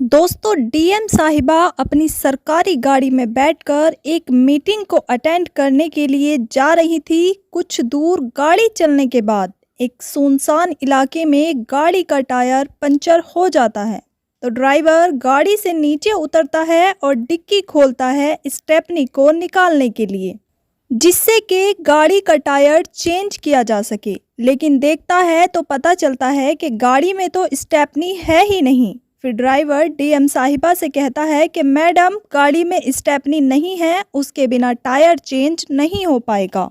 दोस्तों, डीएम साहिबा अपनी सरकारी गाड़ी में बैठकर एक मीटिंग को अटेंड करने के लिए जा रही थी। कुछ दूर गाड़ी चलने के बाद एक सुनसान इलाके में गाड़ी का टायर पंचर हो जाता है। तो ड्राइवर गाड़ी से नीचे उतरता है और डिक्की खोलता है स्टेपनी को निकालने के लिए, जिससे कि गाड़ी का टायर चेंज किया जा सके। लेकिन देखता है तो पता चलता है कि गाड़ी में तो स्टेपनी है ही नहीं। फिर ड्राइवर डीएम साहिबा से कहता है कि मैडम, गाड़ी में स्टेपनी नहीं है, उसके बिना टायर चेंज नहीं हो पाएगा।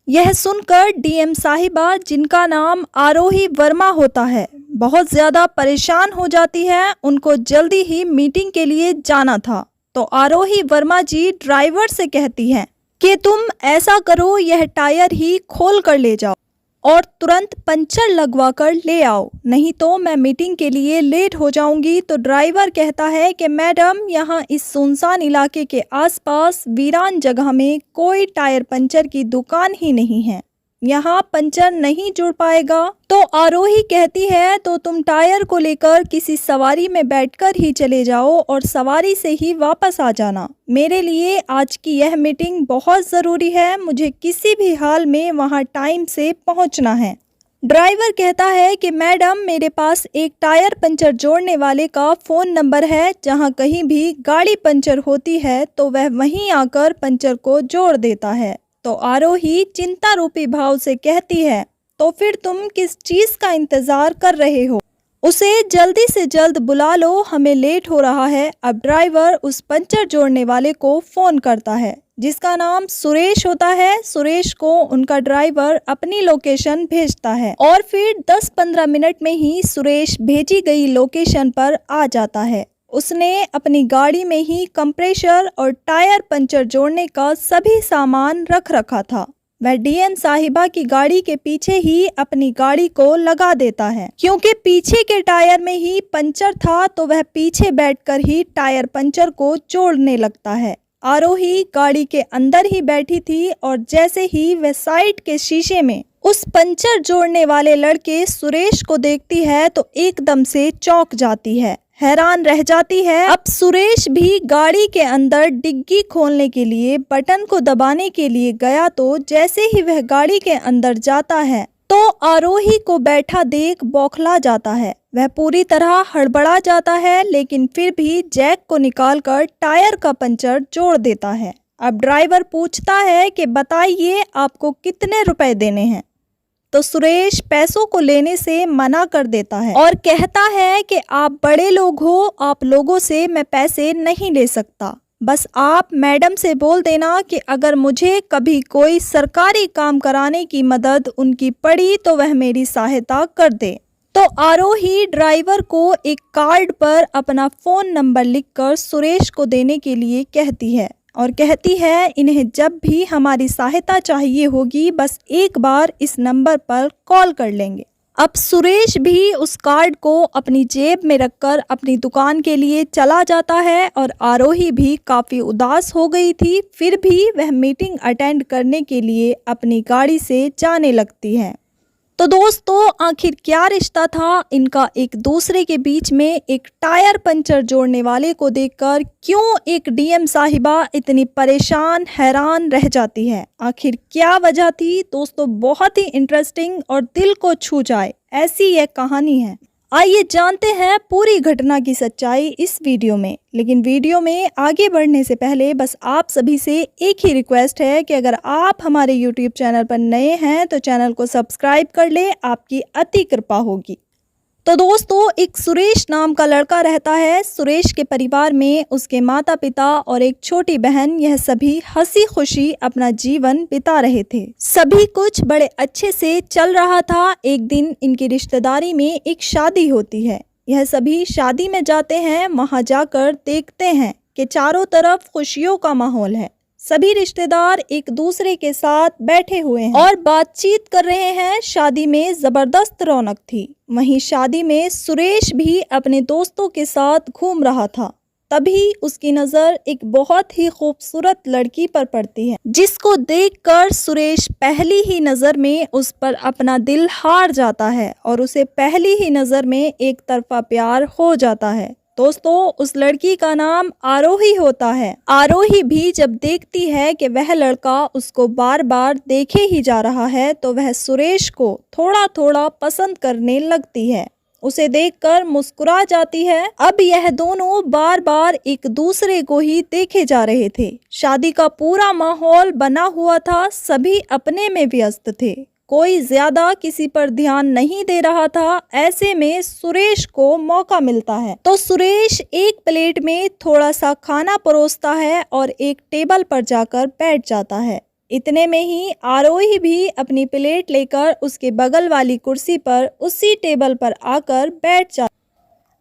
यह सुनकर डीएम साहिबा, जिनका नाम आरोही वर्मा होता है, बहुत ज़्यादा परेशान हो जाती है। उनको जल्दी ही मीटिंग के लिए जाना था। तो आरोही वर्मा जी ड्राइवर से कहती हैं कि तुम ऐसा करो, यह टायर ही खोल कर ले जाओ और तुरंत पंचर लगवा कर ले आओ, नहीं तो मैं मीटिंग के लिए लेट हो जाऊंगी। तो ड्राइवर कहता है कि मैडम, यहाँ इस सुनसान इलाके के आसपास वीरान जगह में कोई टायर पंचर की दुकान ही नहीं है, यहाँ पंचर नहीं जुड़ पाएगा। तो आरोही कहती है तो तुम टायर को लेकर किसी सवारी में बैठकर ही चले जाओ और सवारी से ही वापस आ जाना। मेरे लिए आज की यह मीटिंग बहुत ज़रूरी है, मुझे किसी भी हाल में वहाँ टाइम से पहुँचना है। ड्राइवर कहता है कि मैडम, मेरे पास एक टायर पंचर जोड़ने वाले का फ़ोन नंबर है, जहाँ कहीं भी गाड़ी पंचर होती है तो वह वहीं आकर पंचर को जोड़ देता है। तो आरोही चिंता रूपी भाव से कहती है, तो फिर तुम किस चीज़ का इंतज़ार कर रहे हो? उसे जल्दी से जल्द बुला लो, हमें लेट हो रहा है। अब ड्राइवर उस पंचर जोड़ने वाले को फ़ोन करता है, जिसका नाम सुरेश होता है। सुरेश को उनका ड्राइवर अपनी लोकेशन भेजता है और फिर 10-15 मिनट में ही सुरेश भेजी गई लोकेशन पर आ जाता है। उसने अपनी गाड़ी में ही कंप्रेसर और टायर पंचर जोड़ने का सभी सामान रख रखा था। वह डीएम साहिबा की गाड़ी के पीछे ही अपनी गाड़ी को लगा देता है। क्योंकि पीछे के टायर में ही पंचर था तो वह पीछे बैठकर ही टायर पंचर को जोड़ने लगता है। आरोही गाड़ी के अंदर ही बैठी थी और जैसे ही वह साइड के शीशे में उस पंचर जोड़ने वाले लड़के सुरेश को देखती है तो एकदम से चौंक जाती है, हैरान रह जाती है। अब सुरेश भी गाड़ी के अंदर डिग्गी खोलने के लिए बटन को दबाने के लिए गया तो जैसे ही वह गाड़ी के अंदर जाता है तो आरोही को बैठा देख बौखला जाता है। वह पूरी तरह हड़बड़ा जाता है, लेकिन फिर भी जैक को निकालकर टायर का पंचर जोड़ देता है। अब ड्राइवर पूछता है कि बताइए, आपको कितने रुपए देने हैं? तो सुरेश पैसों को लेने से मना कर देता है और कहता है कि आप बड़े लोग हो, आप लोगों से मैं पैसे नहीं ले सकता। बस आप मैडम से बोल देना कि अगर मुझे कभी कोई सरकारी काम कराने की मदद उनकी पड़ी तो वह मेरी सहायता कर दे। तो आरोही ड्राइवर को एक कार्ड पर अपना फ़ोन नंबर लिखकर सुरेश को देने के लिए कहती है और कहती है, इन्हें जब भी हमारी सहायता चाहिए होगी बस एक बार इस नंबर पर कॉल कर लेंगे। अब सुरेश भी उस कार्ड को अपनी जेब में रखकर अपनी दुकान के लिए चला जाता है और आरोही भी काफ़ी उदास हो गई थी, फिर भी वह मीटिंग अटेंड करने के लिए अपनी गाड़ी से जाने लगती है। तो दोस्तों, आखिर क्या रिश्ता था इनका एक दूसरे के बीच में? एक टायर पंचर जोड़ने वाले को देखकर क्यों एक डीएम साहिबा इतनी परेशान, हैरान रह जाती है? आखिर क्या वजह थी? दोस्तों, बहुत ही इंटरेस्टिंग और दिल को छू जाए ऐसी यह कहानी है। आइए जानते हैं पूरी घटना की सच्चाई इस वीडियो में। लेकिन वीडियो में आगे बढ़ने से पहले बस आप सभी से एक ही रिक्वेस्ट है कि अगर आप हमारे YouTube चैनल पर नए हैं तो चैनल को सब्सक्राइब कर ले, आपकी अति कृपा होगी। तो दोस्तों, एक सुरेश नाम का लड़का रहता है। सुरेश के परिवार में उसके माता पिता और एक छोटी बहन, यह सभी हंसी खुशी अपना जीवन बिता रहे थे। सभी कुछ बड़े अच्छे से चल रहा था। एक दिन इनकी रिश्तेदारी में एक शादी होती है। यह सभी शादी में जाते हैं। वहां जाकर देखते हैं कि चारों तरफ खुशियों का माहौल है। सभी रिश्तेदार एक दूसरे के साथ बैठे हुए हैं और बातचीत कर रहे हैं। शादी में जबरदस्त रौनक थी। वहीं शादी में सुरेश भी अपने दोस्तों के साथ घूम रहा था। तभी उसकी नज़र एक बहुत ही खूबसूरत लड़की पर पड़ती है, जिसको देखकर सुरेश पहली ही नज़र में उस पर अपना दिल हार जाता है और उसे पहली ही नज़र में एक तरफा प्यार हो जाता है। दोस्तों उस लड़की का नाम आरोही होता है। आरोही भी जब देखती है कि वह लड़का उसको बार बार देखे ही जा रहा है तो वह सुरेश को थोड़ा थोड़ा पसंद करने लगती है। उसे देखकर मुस्कुरा जाती है। अब यह दोनों बार बार एक दूसरे को ही देखे जा रहे थे। शादी का पूरा माहौल बना हुआ था, सभी अपने में व्यस्त थे, कोई ज्यादा किसी पर ध्यान नहीं दे रहा था। ऐसे में सुरेश को मौका मिलता है तो सुरेश एक प्लेट में थोड़ा सा खाना परोसता है और एक टेबल पर जाकर बैठ जाता है। इतने में ही आरोही भी अपनी प्लेट लेकर उसके बगल वाली कुर्सी पर उसी टेबल पर आकर बैठ जाता।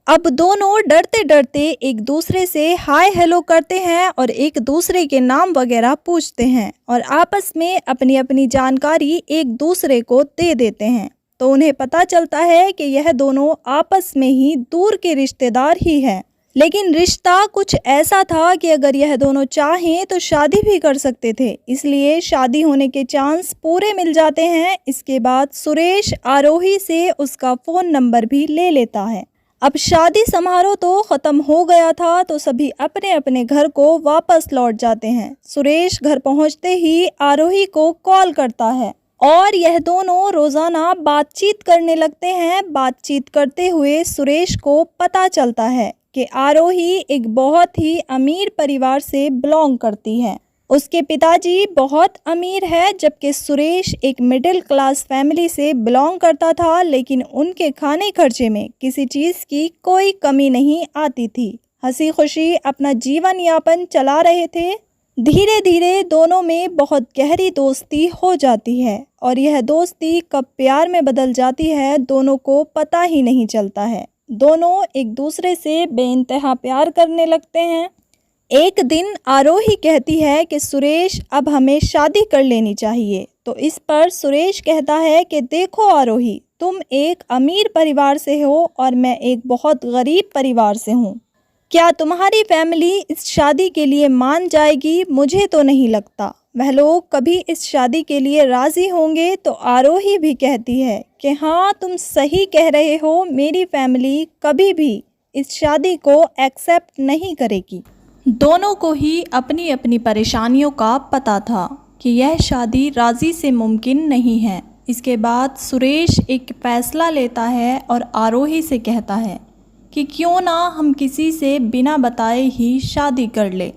अब दोनों डरते डरते एक दूसरे से हाय हेलो करते हैं और एक दूसरे के नाम वगैरह पूछते हैं और आपस में अपनी अपनी जानकारी एक दूसरे को दे देते हैं। तो उन्हें पता चलता है कि यह दोनों आपस में ही दूर के रिश्तेदार ही हैं। लेकिन रिश्ता कुछ ऐसा था कि अगर यह दोनों चाहें तो शादी भी कर सकते थे, इसलिए शादी होने के चांस पूरे मिल जाते हैं। इसके बाद सुरेश आरोही से उसका फ़ोन नंबर भी ले लेता है। अब शादी समारोह तो ख़त्म हो गया था तो सभी अपने अपने घर को वापस लौट जाते हैं। सुरेश घर पहुंचते ही आरोही को कॉल करता है और यह दोनों रोज़ाना बातचीत करने लगते हैं। बातचीत करते हुए सुरेश को पता चलता है कि आरोही एक बहुत ही अमीर परिवार से बिलोंग करती है। उसके पिताजी बहुत अमीर है जबकि सुरेश एक मिडिल क्लास फैमिली से बिलोंग करता था, लेकिन उनके खाने खर्चे में किसी चीज़ की कोई कमी नहीं आती थी। हंसी खुशी अपना जीवन यापन चला रहे थे। धीरे धीरे दोनों में बहुत गहरी दोस्ती हो जाती है और यह दोस्ती कब प्यार में बदल जाती है दोनों को पता ही नहीं चलता है। दोनों एक दूसरे से बेइंतहा प्यार करने लगते हैं। एक दिन आरोही कहती है कि सुरेश अब हमें शादी कर लेनी चाहिए। तो इस पर सुरेश कहता है कि देखो आरोही, तुम एक अमीर परिवार से हो और मैं एक बहुत गरीब परिवार से हूँ। क्या तुम्हारी फैमिली इस शादी के लिए मान जाएगी? मुझे तो नहीं लगता वह लोग कभी इस शादी के लिए राज़ी होंगे। तो आरोही भी कहती है कि हाँ, तुम सही कह रहे हो, मेरी फैमिली कभी भी इस शादी को एक्सेप्ट नहीं करेगी। दोनों को ही अपनी अपनी परेशानियों का पता था कि यह शादी राज़ी से मुमकिन नहीं है। इसके बाद सुरेश एक फ़ैसला लेता है और आरोही से कहता है कि क्यों ना हम किसी से बिना बताए ही शादी कर ले।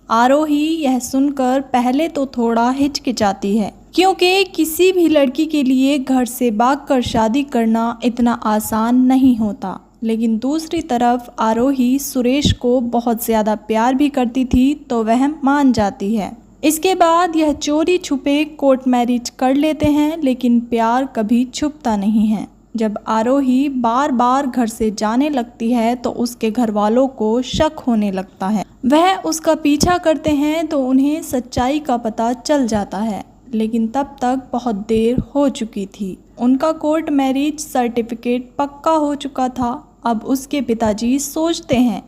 आरोही यह सुनकर पहले तो थोड़ा हिचकिचाती है, क्योंकि किसी भी लड़की के लिए घर से भागकर शादी करना इतना आसान नहीं होता। लेकिन दूसरी तरफ आरोही सुरेश को बहुत ज़्यादा प्यार भी करती थी तो वह मान जाती है। इसके बाद यह चोरी छुपे कोर्ट मैरिज कर लेते हैं, लेकिन प्यार कभी छुपता नहीं है। जब आरोही बार बार घर से जाने लगती है तो उसके घर वालों को शक होने लगता है। वह उसका पीछा करते हैं तो उन्हें सच्चाई का पता चल जाता है, लेकिन तब तक बहुत देर हो चुकी थी। उनका कोर्ट मैरिज सर्टिफिकेट पक्का हो चुका था। अब उसके पिताजी सोचते हैं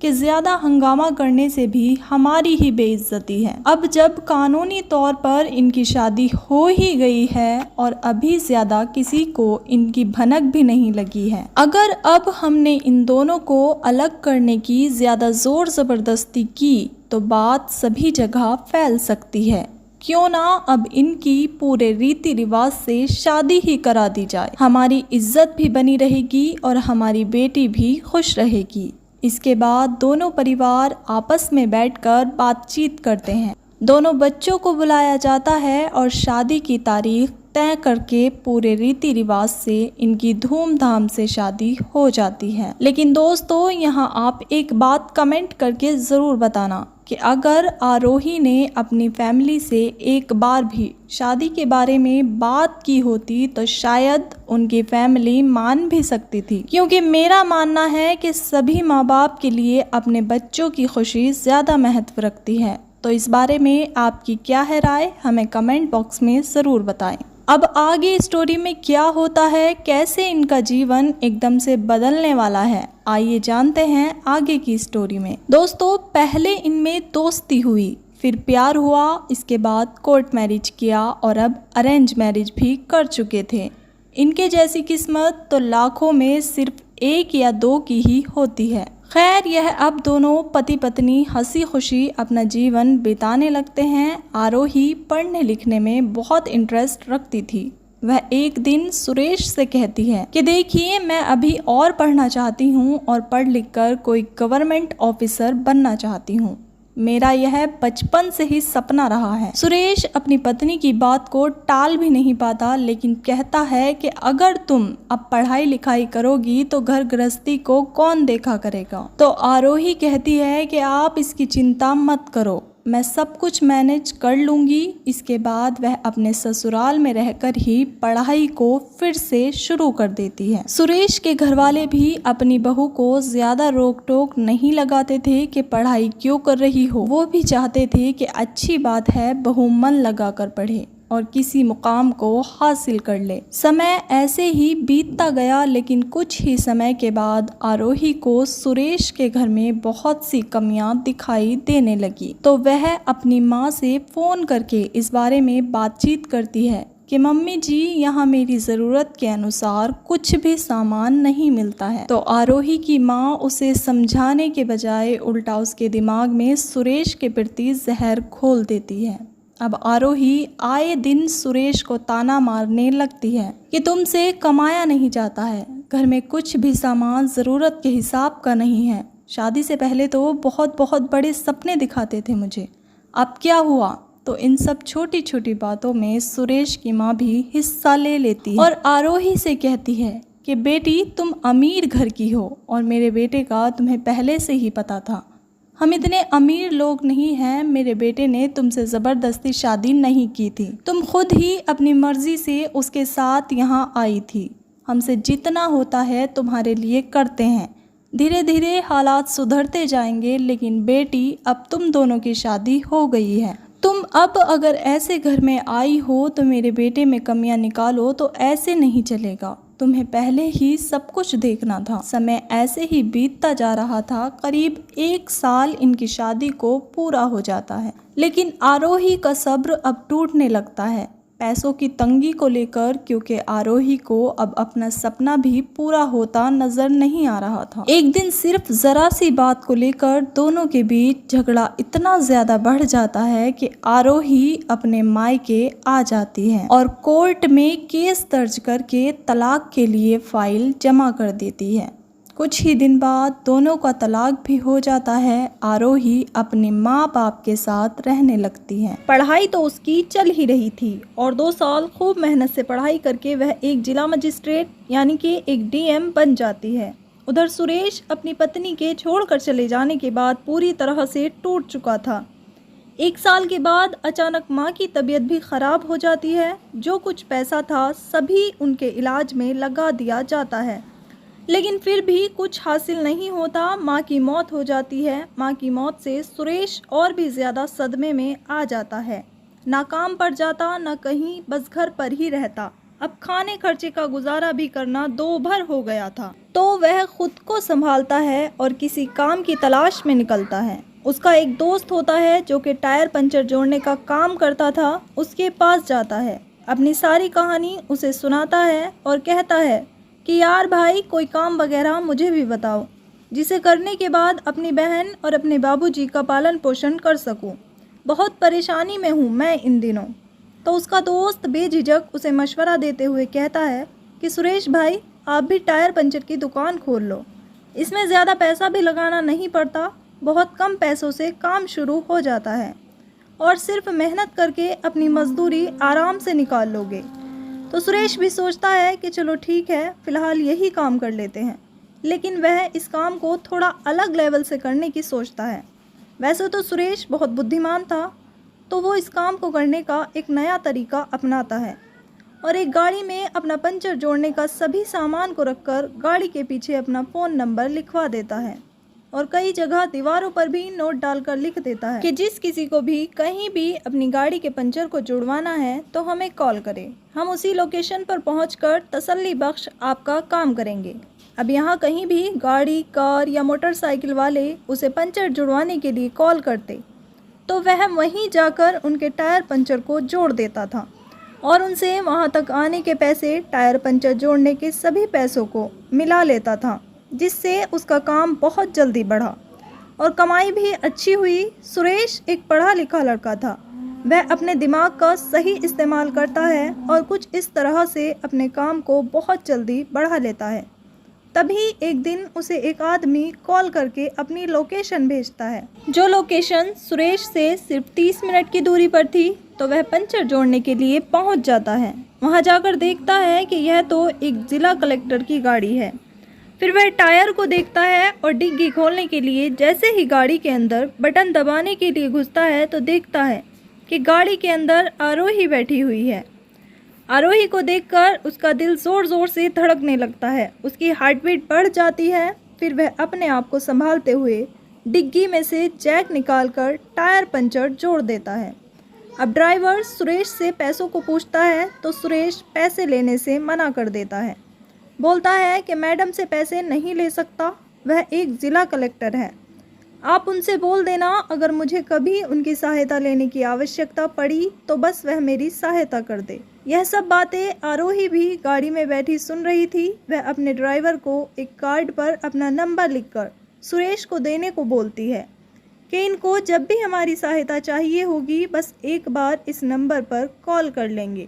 कि ज़्यादा हंगामा करने से भी हमारी ही बेइज्जती है। अब जब कानूनी तौर पर इनकी शादी हो ही गई है और अभी ज़्यादा किसी को इनकी भनक भी नहीं लगी है, अगर अब हमने इन दोनों को अलग करने की ज़्यादा ज़ोर ज़बरदस्ती की तो बात सभी जगह फैल सकती है। क्यों ना अब इनकी पूरे रीति रिवाज से शादी ही करा दी जाए। हमारी इज्जत भी बनी रहेगी और हमारी बेटी भी खुश रहेगी। इसके बाद दोनों परिवार आपस में बैठकर बातचीत करते हैं। दोनों बच्चों को बुलाया जाता है और शादी की तारीख तय करके पूरे रीति रिवाज से इनकी धूमधाम से शादी हो जाती है। लेकिन दोस्तों, यहाँ आप एक बात कमेंट करके ज़रूर बताना कि अगर आरोही ने अपनी फैमिली से एक बार भी शादी के बारे में बात की होती तो शायद उनकी फैमिली मान भी सकती थी, क्योंकि मेरा मानना है कि सभी माँ बाप के लिए अपने बच्चों की खुशी ज़्यादा महत्व रखती है। तो इस बारे में आपकी क्या है राय, हमें कमेंट बॉक्स में ज़रूर बताएं। अब आगे स्टोरी में क्या होता है, कैसे इनका जीवन एकदम से बदलने वाला है, आइए जानते हैं आगे की स्टोरी में। दोस्तों, पहले इनमें दोस्ती हुई, फिर प्यार हुआ, इसके बाद कोर्ट मैरिज किया और अब अरेंज मैरिज भी कर चुके थे। इनके जैसी किस्मत तो लाखों में सिर्फ एक या दो की ही होती है। खैर यह अब दोनों पति पत्नी हंसी खुशी अपना जीवन बिताने लगते हैं। आरोही पढ़ने लिखने में बहुत इंटरेस्ट रखती थी। वह एक दिन सुरेश से कहती है कि देखिए, मैं अभी और पढ़ना चाहती हूँ और पढ़ लिख कर कोई गवर्नमेंट ऑफिसर बनना चाहती हूँ। मेरा यह बचपन से ही सपना रहा है। सुरेश अपनी पत्नी की बात को टाल भी नहीं पाता, लेकिन कहता है कि अगर तुम अब पढ़ाई लिखाई करोगी तो घर गृहस्थी को कौन देखा करेगा। तो आरोही कहती है कि आप इसकी चिंता मत करो, मैं सब कुछ मैनेज कर लूँगी। इसके बाद वह अपने ससुराल में रहकर ही पढ़ाई को फिर से शुरू कर देती है। सुरेश के घरवाले भी अपनी बहू को ज़्यादा रोक टोक नहीं लगाते थे कि पढ़ाई क्यों कर रही हो। वो भी चाहते थे कि अच्छी बात है, बहू मन लगा कर पढ़े और किसी मुकाम को हासिल कर ले। समय ऐसे ही बीतता गया, लेकिन कुछ ही समय के बाद आरोही को सुरेश के घर में बहुत सी कमियां दिखाई देने लगी। तो वह अपनी माँ से फ़ोन करके इस बारे में बातचीत करती है कि मम्मी जी, यहाँ मेरी ज़रूरत के अनुसार कुछ भी सामान नहीं मिलता है। तो आरोही की माँ उसे समझाने के बजाय उल्टा उसके दिमाग में सुरेश के प्रति जहर घोल देती है। अब आरोही आए दिन सुरेश को ताना मारने लगती है कि तुमसे कमाया नहीं जाता है, घर में कुछ भी सामान ज़रूरत के हिसाब का नहीं है। शादी से पहले तो बहुत बहुत बड़े सपने दिखाते थे मुझे, अब क्या हुआ। तो इन सब छोटी छोटी बातों में सुरेश की माँ भी हिस्सा ले लेती है और आरोही से कहती है कि बेटी, तुम अमीर घर की हो और मेरे बेटे का तुम्हें पहले से ही पता था। हम इतने अमीर लोग नहीं हैं, मेरे बेटे ने तुमसे ज़बरदस्ती शादी नहीं की थी, तुम खुद ही अपनी मर्ज़ी से उसके साथ यहाँ आई थी। हमसे जितना होता है तुम्हारे लिए करते हैं, धीरे धीरे हालात सुधरते जाएंगे। लेकिन बेटी, अब तुम दोनों की शादी हो गई है, तुम अब अगर ऐसे घर में आई हो तो मेरे बेटे में कमियां निकालो तो ऐसे नहीं चलेगा। तुम्हें पहले ही सब कुछ देखना था। समय ऐसे ही बीतता जा रहा था। करीब 1 साल इनकी शादी को पूरा हो जाता है, लेकिन आरोही का सब्र अब टूटने लगता है पैसों की तंगी को लेकर, क्योंकि आरोही को अब अपना सपना भी पूरा होता नजर नहीं आ रहा था। एक दिन सिर्फ जरा सी बात को लेकर दोनों के बीच झगड़ा इतना ज्यादा बढ़ जाता है कि आरोही अपने मायके आ जाती है और कोर्ट में केस दर्ज करके तलाक के लिए फाइल जमा कर देती है। कुछ ही दिन बाद दोनों का तलाक भी हो जाता है। आरोही अपने माँ बाप के साथ रहने लगती है। पढ़ाई तो उसकी चल ही रही थी और 2 साल खूब मेहनत से पढ़ाई करके वह एक जिला मजिस्ट्रेट यानी कि एक डीएम बन जाती है। उधर सुरेश अपनी पत्नी के छोड़कर चले जाने के बाद पूरी तरह से टूट चुका था। 1 साल के बाद अचानक माँ की तबीयत भी ख़राब हो जाती है। जो कुछ पैसा था सभी उनके इलाज में लगा दिया जाता है, लेकिन फिर भी कुछ हासिल नहीं होता। माँ की मौत हो जाती है। माँ की मौत से सुरेश और भी ज़्यादा सदमे में आ जाता है। ना काम पर जाता ना कहीं, बस घर पर ही रहता। अब खाने खर्चे का गुजारा भी करना 2 भर हो गया था। तो वह खुद को संभालता है और किसी काम की तलाश में निकलता है। उसका एक दोस्त होता है जो कि टायर पंचर जोड़ने का काम करता था। उसके पास जाता है, अपनी सारी कहानी उसे सुनाता है और कहता है कि यार भाई, कोई काम वगैरह मुझे भी बताओ, जिसे करने के बाद अपनी बहन और अपने बाबूजी का पालन पोषण कर सकूं। बहुत परेशानी में हूं मैं इन दिनों। तो उसका दोस्त बेझिझक उसे मशवरा देते हुए कहता है कि सुरेश भाई, आप भी टायर पंचर की दुकान खोल लो। इसमें ज़्यादा पैसा भी लगाना नहीं पड़ता, बहुत कम पैसों से काम शुरू हो जाता है और सिर्फ मेहनत करके अपनी मजदूरी आराम से निकाल लोगे। तो सुरेश भी सोचता है कि चलो ठीक है, फ़िलहाल यही काम कर लेते हैं। लेकिन वह इस काम को थोड़ा अलग लेवल से करने की सोचता है। वैसे तो सुरेश बहुत बुद्धिमान था, तो वो इस काम को करने का एक नया तरीका अपनाता है और एक गाड़ी में अपना पंचर जोड़ने का सभी सामान को रखकर गाड़ी के पीछे अपना फ़ोन नंबर लिखवा देता है और कई जगह दीवारों पर भी नोट डालकर लिख देता है कि जिस किसी को भी कहीं भी अपनी गाड़ी के पंचर को जुड़वाना है तो हमें कॉल करें, हम उसी लोकेशन पर पहुंचकर तसल्ली बख्श आपका काम करेंगे। अब यहाँ कहीं भी गाड़ी, कार या मोटरसाइकिल वाले उसे पंचर जुड़वाने के लिए कॉल करते तो वह वहीं जाकर उनके टायर पंचर को जोड़ देता था और उनसे वहाँ तक आने के पैसे, टायर पंचर जोड़ने के सभी पैसों को मिला लेता था। जिससे उसका काम बहुत जल्दी बढ़ा और कमाई भी अच्छी हुई। सुरेश एक पढ़ा लिखा लड़का था। वह अपने दिमाग का सही इस्तेमाल करता है और कुछ इस तरह से अपने काम को बहुत जल्दी बढ़ा लेता है। तभी एक दिन उसे एक आदमी कॉल करके अपनी लोकेशन भेजता है। जो लोकेशन सुरेश से सिर्फ 30 मिनट की दूरी पर थी, तो वह पंचर जोड़ने के लिए पहुंच जाता है। वहां जाकर देखता है कि यह तो एक जिला कलेक्टर की गाड़ी है। फिर वह टायर को देखता है और डिग्गी खोलने के लिए जैसे ही गाड़ी के अंदर बटन दबाने के लिए घुसता है, तो देखता है कि गाड़ी के अंदर आरोही बैठी हुई है। आरोही को देखकर उसका दिल ज़ोर ज़ोर से धड़कने लगता है। उसकी हार्ट बीट बढ़ जाती है। फिर वह अपने आप को संभालते हुए डिग्गी में से जैक निकालकर टायर पंचर जोड़ देता है। अब ड्राइवर सुरेश से पैसों को पूछता है, तो सुरेश पैसे लेने से मना कर देता है। बोलता है कि मैडम से पैसे नहीं ले सकता, वह एक ज़िला कलेक्टर है। आप उनसे बोल देना, अगर मुझे कभी उनकी सहायता लेने की आवश्यकता पड़ी तो बस वह मेरी सहायता कर दे। यह सब बातें आरोही भी गाड़ी में बैठी सुन रही थी। वह अपने ड्राइवर को एक कार्ड पर अपना नंबर लिखकर सुरेश को देने को बोलती है कि इनको जब भी हमारी सहायता चाहिए होगी, बस एक बार इस नंबर पर कॉल कर लेंगे।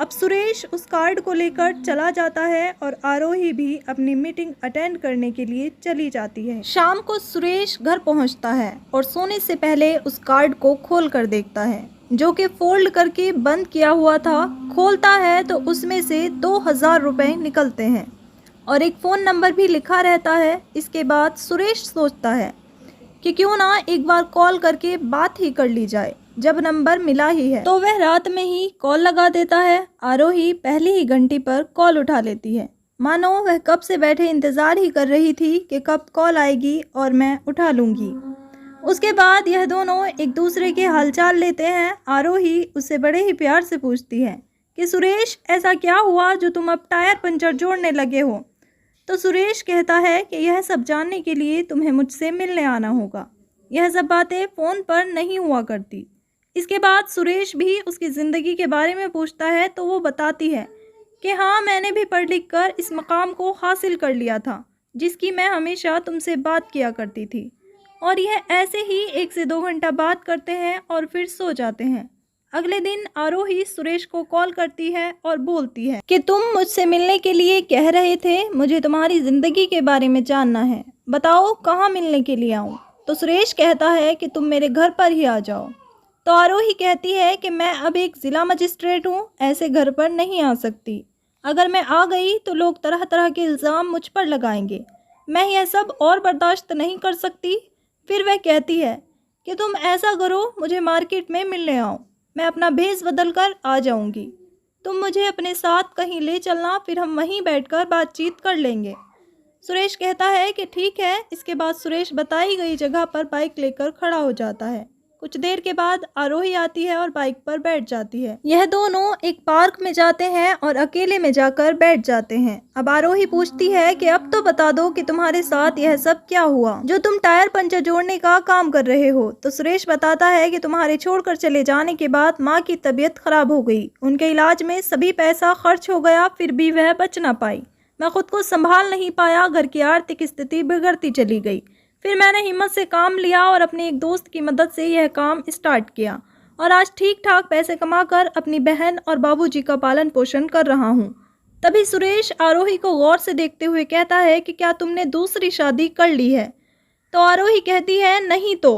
अब सुरेश उस कार्ड को लेकर चला जाता है और आरोही भी अपनी मीटिंग अटेंड करने के लिए चली जाती है। शाम को सुरेश घर पहुंचता है और सोने से पहले उस कार्ड को खोल कर देखता है, जो कि फोल्ड करके बंद किया हुआ था। खोलता है तो उसमें से 2000 रुपये निकलते हैं और एक फ़ोन नंबर भी लिखा रहता है। इसके बाद सुरेश सोचता है कि क्यों ना एक बार कॉल करके बात ही कर ली जाए, जब नंबर मिला ही है। तो वह रात में ही कॉल लगा देता है। आरोही पहली ही घंटी पर कॉल उठा लेती है, मानो वह कब से बैठे इंतज़ार ही कर रही थी कि कब कॉल आएगी और मैं उठा लूँगी। उसके बाद यह दोनों एक दूसरे के हालचाल लेते हैं। आरोही उससे बड़े ही प्यार से पूछती है कि सुरेश, ऐसा क्या हुआ जो तुम अब टायर पंचर जोड़ने लगे हो? तो सुरेश कहता है कि यह सब जानने के लिए तुम्हें मुझसे मिलने आना होगा। यह सब बातें फ़ोन पर नहीं हुआ करती। इसके बाद सुरेश भी उसकी ज़िंदगी के बारे में पूछता है, तो वो बताती है कि हाँ, मैंने भी पढ़ लिख कर इस मकाम को हासिल कर लिया था जिसकी मैं हमेशा तुमसे बात किया करती थी। और यह ऐसे ही 1 से 2 घंटा बात करते हैं और फिर सो जाते हैं। अगले दिन आरोही सुरेश को कॉल करती है और बोलती है कि तुम मुझसे मिलने के लिए कह रहे थे, मुझे तुम्हारी ज़िंदगी के बारे में जानना है, बताओ कहाँ मिलने के लिए आऊँ? तो सुरेश कहता है कि तुम मेरे घर पर ही आ जाओ। तो आरोही कहती है कि मैं अब एक ज़िला मजिस्ट्रेट हूँ, ऐसे घर पर नहीं आ सकती। अगर मैं आ गई तो लोग तरह तरह के इल्ज़ाम मुझ पर लगाएंगे। मैं यह सब और बर्दाश्त नहीं कर सकती। फिर वह कहती है कि तुम ऐसा करो, मुझे मार्केट में मिलने आओ, मैं अपना भेष बदल कर आ जाऊंगी। तुम मुझे अपने साथ कहीं ले चलना, फिर हम वहीं बैठकर बातचीत कर लेंगे। सुरेश कहता है कि ठीक है। इसके बाद सुरेश बताई गई जगह पर बाइक लेकर खड़ा हो जाता है। कुछ देर के बाद आरोही आती है और बाइक पर बैठ जाती है। यह दोनों एक पार्क में जाते हैं और अकेले में जाकर बैठ जाते हैं। अब आरोही पूछती है कि अब तो बता दो कि तुम्हारे साथ यह सब क्या हुआ जो तुम टायर पंचर जोड़ने का काम कर रहे हो। तो सुरेश बताता है कि तुम्हारे छोड़कर चले जाने के बाद माँ की तबीयत खराब हो गई, उनके इलाज में सभी पैसा खर्च हो गया, फिर भी वह बच ना पाई। मैं खुद को संभाल नहीं पाया, घर की आर्थिक स्थिति बिगड़ती चली गई। फिर मैंने हिम्मत से काम लिया और अपने एक दोस्त की मदद से यह काम स्टार्ट किया और आज ठीक ठाक पैसे कमाकर अपनी बहन और बाबूजी का पालन पोषण कर रहा हूँ। तभी सुरेश आरोही को गौर से देखते हुए कहता है कि क्या तुमने दूसरी शादी कर ली है? तो आरोही कहती है नहीं। तो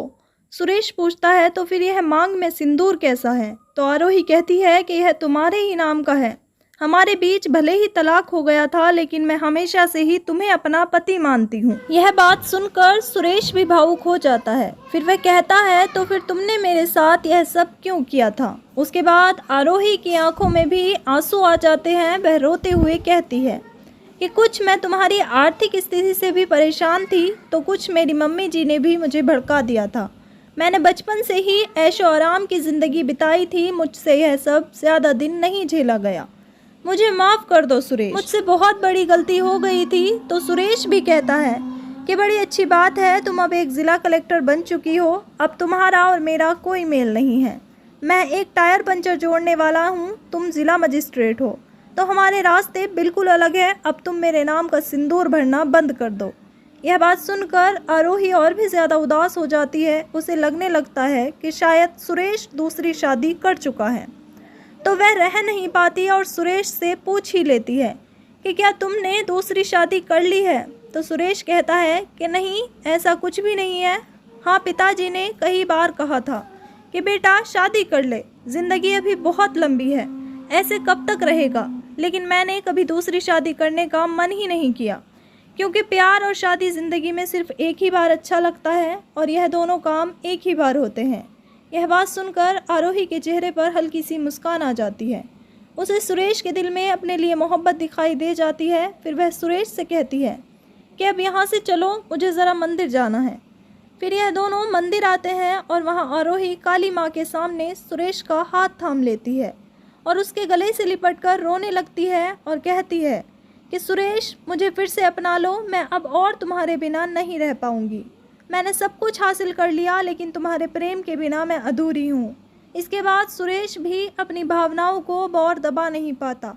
सुरेश पूछता है तो फिर यह मांग में सिंदूर कैसा है? तो आरोही कहती है कि यह तुम्हारे ही नाम का है। हमारे बीच भले ही तलाक हो गया था, लेकिन मैं हमेशा से ही तुम्हें अपना पति मानती हूँ। यह बात सुनकर सुरेश भी भावुक हो जाता है। फिर वह कहता है तो फिर तुमने मेरे साथ यह सब क्यों किया था? उसके बाद आरोही की आंखों में भी आंसू आ जाते हैं। वह रोते हुए कहती है कि कुछ मैं तुम्हारी आर्थिक स्थिति से भी परेशान थी, तो कुछ मेरी मम्मी जी ने भी मुझे भड़का दिया था। मैंने बचपन से ही ऐशो आराम की ज़िंदगी बिताई थी, मुझसे यह सब ज़्यादा दिन नहीं झेला गया। मुझे माफ़ कर दो सुरेश, मुझसे बहुत बड़ी गलती हो गई थी। तो सुरेश भी कहता है कि बड़ी अच्छी बात है, तुम अब एक ज़िला कलेक्टर बन चुकी हो, अब तुम्हारा और मेरा कोई मेल नहीं है। मैं एक टायर पंचर जोड़ने वाला हूँ, तुम ज़िला मजिस्ट्रेट हो। तो हमारे रास्ते बिल्कुल अलग है, अब तुम मेरे नाम का सिंदूर भरना बंद कर दो। यह बात सुनकर आरोही और भी ज़्यादा उदास हो जाती है। उसे लगने लगता है कि शायद सुरेश दूसरी शादी कर चुका है, तो वह रह नहीं पाती और सुरेश से पूछ ही लेती है कि क्या तुमने दूसरी शादी कर ली है। तो सुरेश कहता है कि नहीं, ऐसा कुछ भी नहीं है। हाँ, पिताजी ने कई बार कहा था कि बेटा शादी कर ले, ज़िंदगी अभी बहुत लंबी है, ऐसे कब तक रहेगा। लेकिन मैंने कभी दूसरी शादी करने का मन ही नहीं किया, क्योंकि प्यार और शादी ज़िंदगी में सिर्फ एक ही बार अच्छा लगता है और यह दोनों काम एक ही बार होते हैं। यह बात सुनकर आरोही के चेहरे पर हल्की सी मुस्कान आ जाती है। उसे सुरेश के दिल में अपने लिए मोहब्बत दिखाई दे जाती है। फिर वह सुरेश से कहती है कि अब यहाँ से चलो, मुझे ज़रा मंदिर जाना है। फिर यह दोनों मंदिर आते हैं और वहाँ आरोही काली माँ के सामने सुरेश का हाथ थाम लेती है और उसके गले से लिपटकर रोने लगती है और कहती है कि सुरेश, मुझे फिर से अपना लो, मैं अब और तुम्हारे बिना नहीं रह पाऊँगी। मैंने सब कुछ हासिल कर लिया, लेकिन तुम्हारे प्रेम के बिना मैं अधूरी हूँ। इसके बाद सुरेश भी अपनी भावनाओं को और दबा नहीं पाता।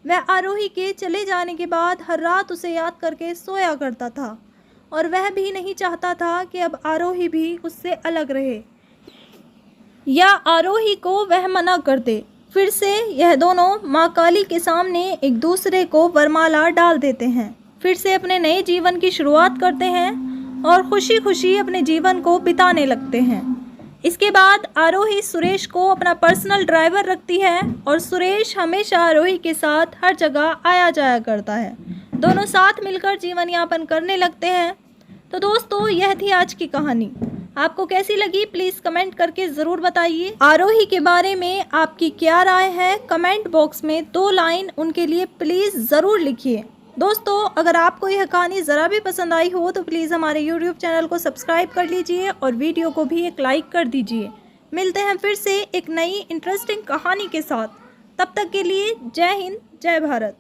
वह आरोही के चले जाने के बाद हर रात उसे याद करके सोया करता था और वह भी नहीं चाहता था कि अब आरोही भी उससे अलग रहे या आरोही को वह मना कर दे। फिर से यह दोनों माँ काली के सामने एक दूसरे को वरमाला डाल देते हैं, फिर से अपने नए जीवन की शुरुआत करते हैं और खुशी खुशी अपने जीवन को बिताने लगते हैं। इसके बाद आरोही सुरेश को अपना पर्सनल ड्राइवर रखती है और सुरेश हमेशा आरोही के साथ हर जगह आया जाया करता है। दोनों साथ मिलकर जीवन यापन करने लगते हैं। तो दोस्तों, यह थी आज की कहानी। आपको कैसी लगी प्लीज़ कमेंट करके ज़रूर बताइए। आरोही के बारे में आपकी क्या राय है, कमेंट बॉक्स में 2 लाइन उनके लिए प्लीज़ ज़रूर लिखिए। दोस्तों, अगर आपको यह कहानी ज़रा भी पसंद आई हो तो प्लीज़ हमारे YouTube चैनल को सब्सक्राइब कर लीजिए और वीडियो को भी एक लाइक कर दीजिए। मिलते हैं फिर से एक नई इंटरेस्टिंग कहानी के साथ। तब तक के लिए जय हिंद, जय भारत।